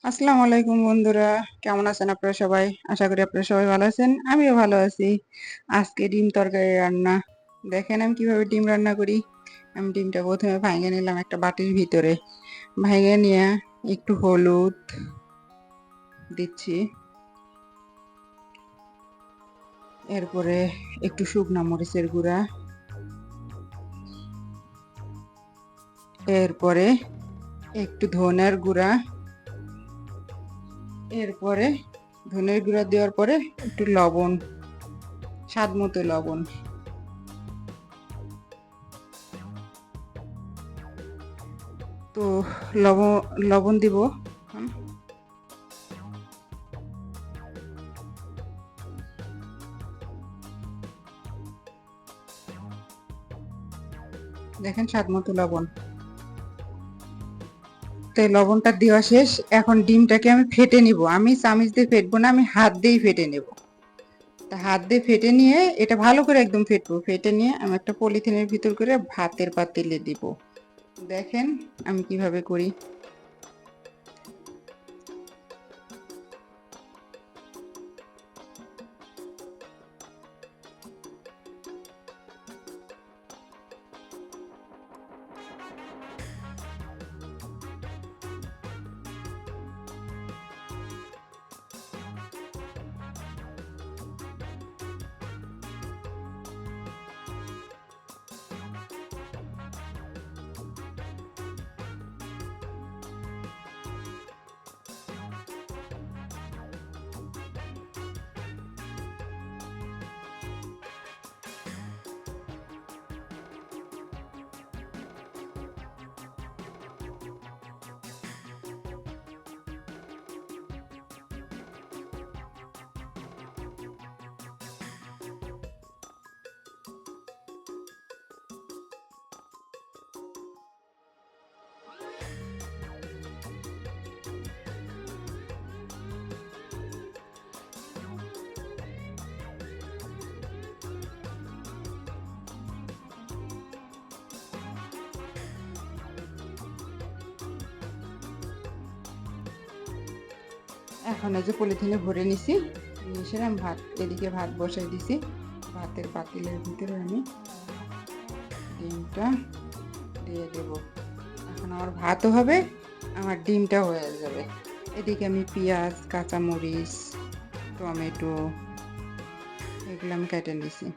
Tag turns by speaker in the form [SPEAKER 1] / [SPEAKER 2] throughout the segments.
[SPEAKER 1] আসসালামু আলাইকুম বন্ধুরা, কেমন আছেন আপনারা সবাই? আশা করি আপনারা সবাই ভালো আছেন। আমিও ভালো আছি। আজকে ডিম তরকারি রান্না। দেখেন আমি কিভাবে ডিম রান্না করি। আমি ডিমটা প্রথমে ভাঙে নিলাম একটা বাটির ভিতরে। ভাঙে নিয়ে একটু হলুদ দিচ্ছি। এরপরে একটু শুকনা মরিচের গুঁড়া। এরপরে একটু ধনের গুঁড়া। এরপরে ধনের গুঁড়া দেওয়ার পরে একটু লবণ, স্বাদ মতো লবণ। তো লবণ লবণ দিব। দেখেন স্বাদ মতো লবণ। তো লবণটা দেওয়া শেষ। এখন ডিমটাকে আমি ফেটে নিব। আমি চামিচ দিয়ে ফেটবো না, আমি হাত দিয়েই ফেটে নেব। তা হাত দিয়ে ফেটে নিয়ে এটা ভালো করে একদম ফেটবো। ফেটে নিয়ে আমি একটা পলিথিনের ভিতর করে ভাতের পাতিলে দিব। দেখেন আমি কিভাবে করি। এখন এই যে পলিথিনে ভরে নিছি। নিয়ে আমি এদিকে ভাত বসাই দিছি। ভাতের পাতিলের ভিতরে আমি ডিমটা দিয়ে দেব। এখন আমার ভাতও হবে, আমার ডিমটাও হয়ে যাবে। এদিকে আমি পেঁয়াজ, কাঁচামরিচ, টমেটো এগুলো আমি কেটে নিছি।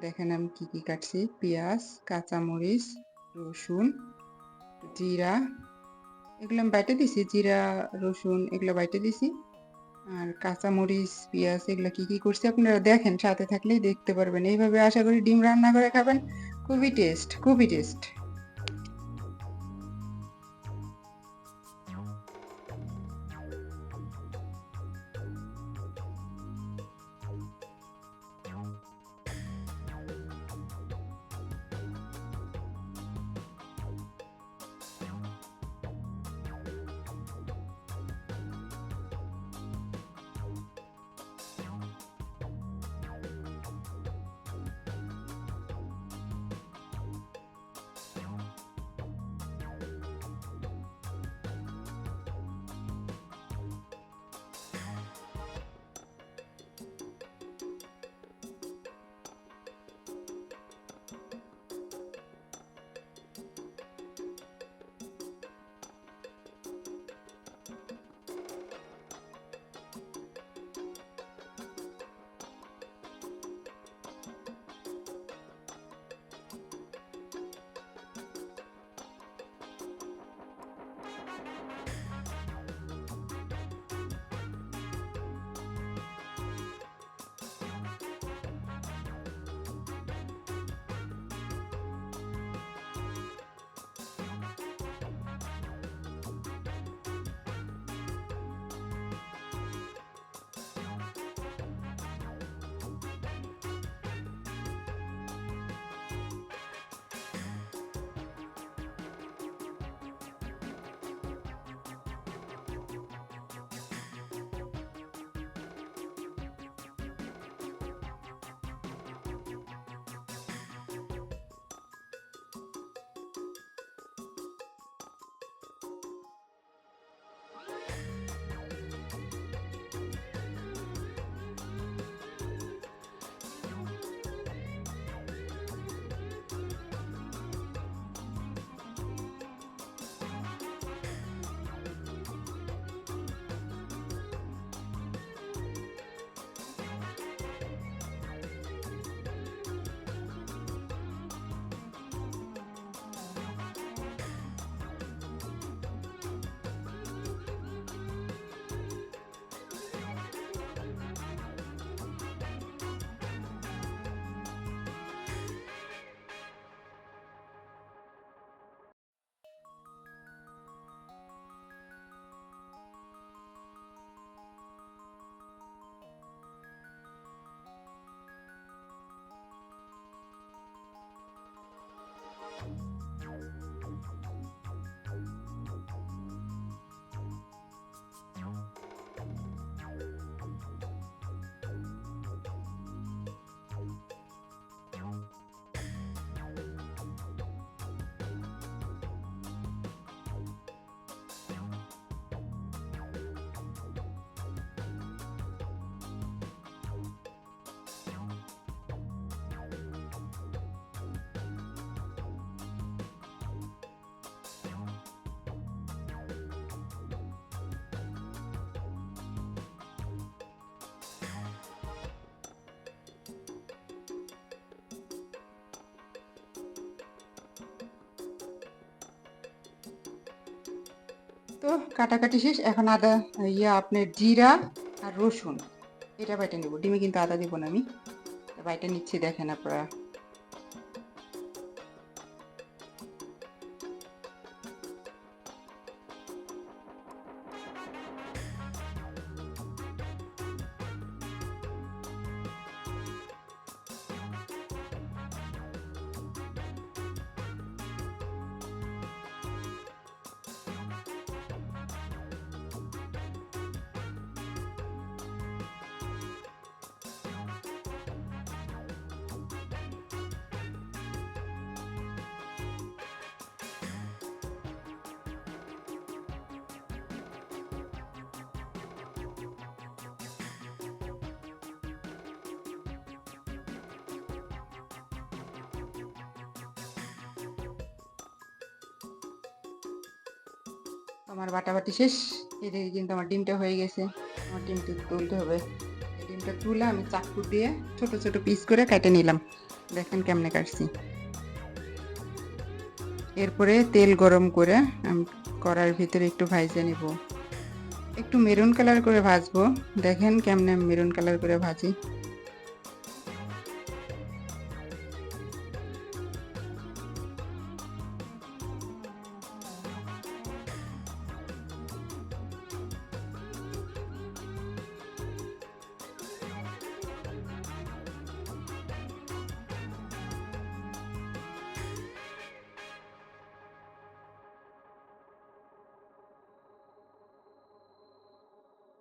[SPEAKER 1] দেখেন আমি কি কি কাটছি। পেঁয়াজ, কাঁচামরিচ, রসুন, জিরা এগুলো আমি বাইটে দিছি। জিরা, রসুন এগুলো বাইটে দিছি। আর কাঁচামরিচ, পেঁয়াজ এগুলো কি কি করছি আপনারা দেখেন, সাথে থাকলেই দেখতে পারবেন। এইভাবে আশা করি ডিম রান্না করে খাবেন। খুবই টেস্ট, খুবই টেস্ট। তো কাটাকাটি শেষ। এখন আদা আপনার জিরা আর রসুন এটা বাইটে নেব। ডিমে কিন্তু আদা দিব না আমি, বাইটে নিচ্ছি, দেখেন আপনারা। আমার বাটাবাটি শেষ। এদিকে কিন্তু আমার ডিমটা হয়ে গেছে। আমার ডিমটা তুলতে হবে। এই ডিমটা তুলে আমি চাকু দিয়ে ছোট ছোট পিস করে কেটে নিলাম। দেখেন কেমনে কাটছি। এরপরে তেল গরম করে আমি কড়ার ভিতরে একটু ভাজে নিব। একটু মেরুন কালার করে ভাজবো। দেখেন কেমনে মেরুন কালার করে ভাজি।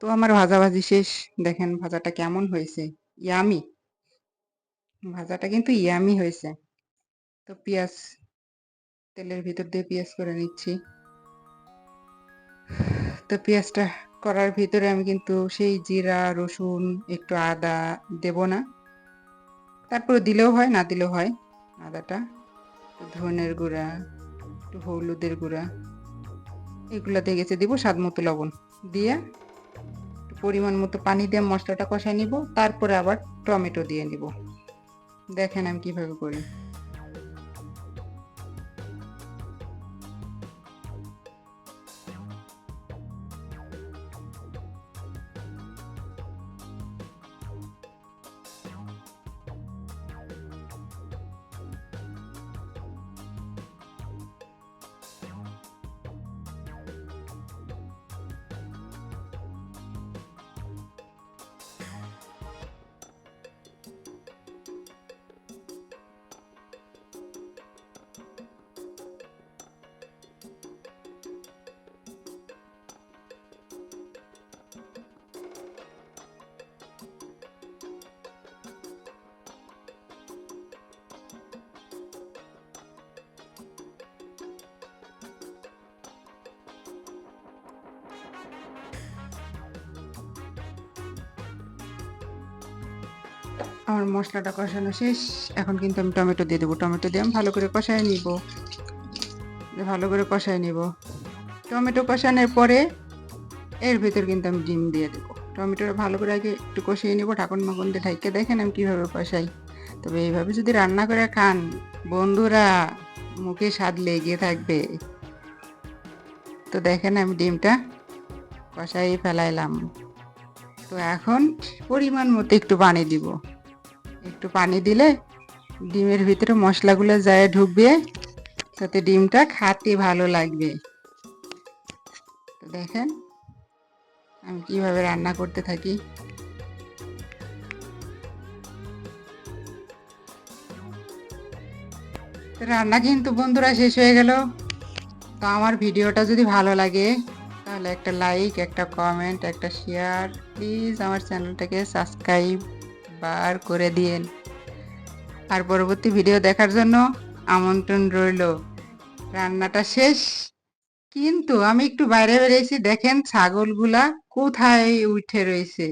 [SPEAKER 1] তো আমার ভাজাভাজি শেষ। দেখেন ভাজাটা কেমন হয়েছে, ইয়ামি। ভাজাটা কিন্তু ইয়ামি হয়েছে। তো পেঁয়াজ তেলের ভিতর দিয়ে পেঁয়াজ করে নিচ্ছি। তো পেঁয়াজটা করার ভিতরে আমি কিন্তু সেই জিরা রসুন একটু আদা দেব না, তারপরে দিলেও হয় না দিলেও হয়। আদাটা, ধনের গুঁড়া, একটু হলুদের গুঁড়া, এগুলো দিয়ে গেছে দিব, স্বাদ মতো লবণ দিয়ে পরিমাণ মতো পানি দিয়ে মশলাটা কষাই নিব। তারপরে আবার টমেটো দিয়ে নিব। দেখেন আমি কিভাবে করি। আমার মশলাটা কষানো শেষ। এখন কিন্তু আমি টমেটো দিয়ে দেবো। টমেটো দিয়ে আমি ভালো করে কষায় নিব। ভালো করে কষায় নিব। টমেটো কষানোর পরে এর ভিতর কিন্তু আমি ডিম দিয়ে দেবো। টমেটোটা ভালো করে আগে একটু কষিয়ে নিব, ঢাকন মাকন দিয়ে ঢাইকে। দেখেন আমি কীভাবে কষাই। তবে এইভাবে যদি রান্না করে খান বন্ধুরা, মুখে স্বাদ লেগে থাকবে। তো দেখেন আমি ডিমটা কষাই ফেলাইলাম। তো এখন পরিমাণ মতো একটু পানি দিব। একটু পানি দিলে ডিমের ভিতরে মশলাগুলো যায় ঢুকবে, তাতে ডিমটা খেতে ভালো লাগবে। তো দেখেন আমি কিভাবে রান্না করতে থাকি। তো রান্না কিন্তু বন্ধুরা শেষ হয়ে গেল। তো আমার ভিডিওটা যদি ভালো লাগে তাহলে একটা লাইক, একটা কমেন্ট, একটা শেয়ার, প্লিজ আমার চ্যানেলটাকে সাবস্ক্রাইব করে দিন। আর পরবর্তী ভিডিও দেখার জন্য আমন্ত্রণ রইল। রান্নাটা শেষ, কিন্তু আমি একটু বাইরে বেরিয়েছি। দেখেন ছাগলগুলা কোথায় উঠে রয়েছে।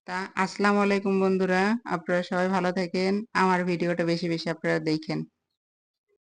[SPEAKER 1] তা আসসালামু আলাইকুম বন্ধুরা, আপনারা সবাই ভালো থাকেন। আমার ভিডিওটা বেশি বেশি আপনারা দেখেন।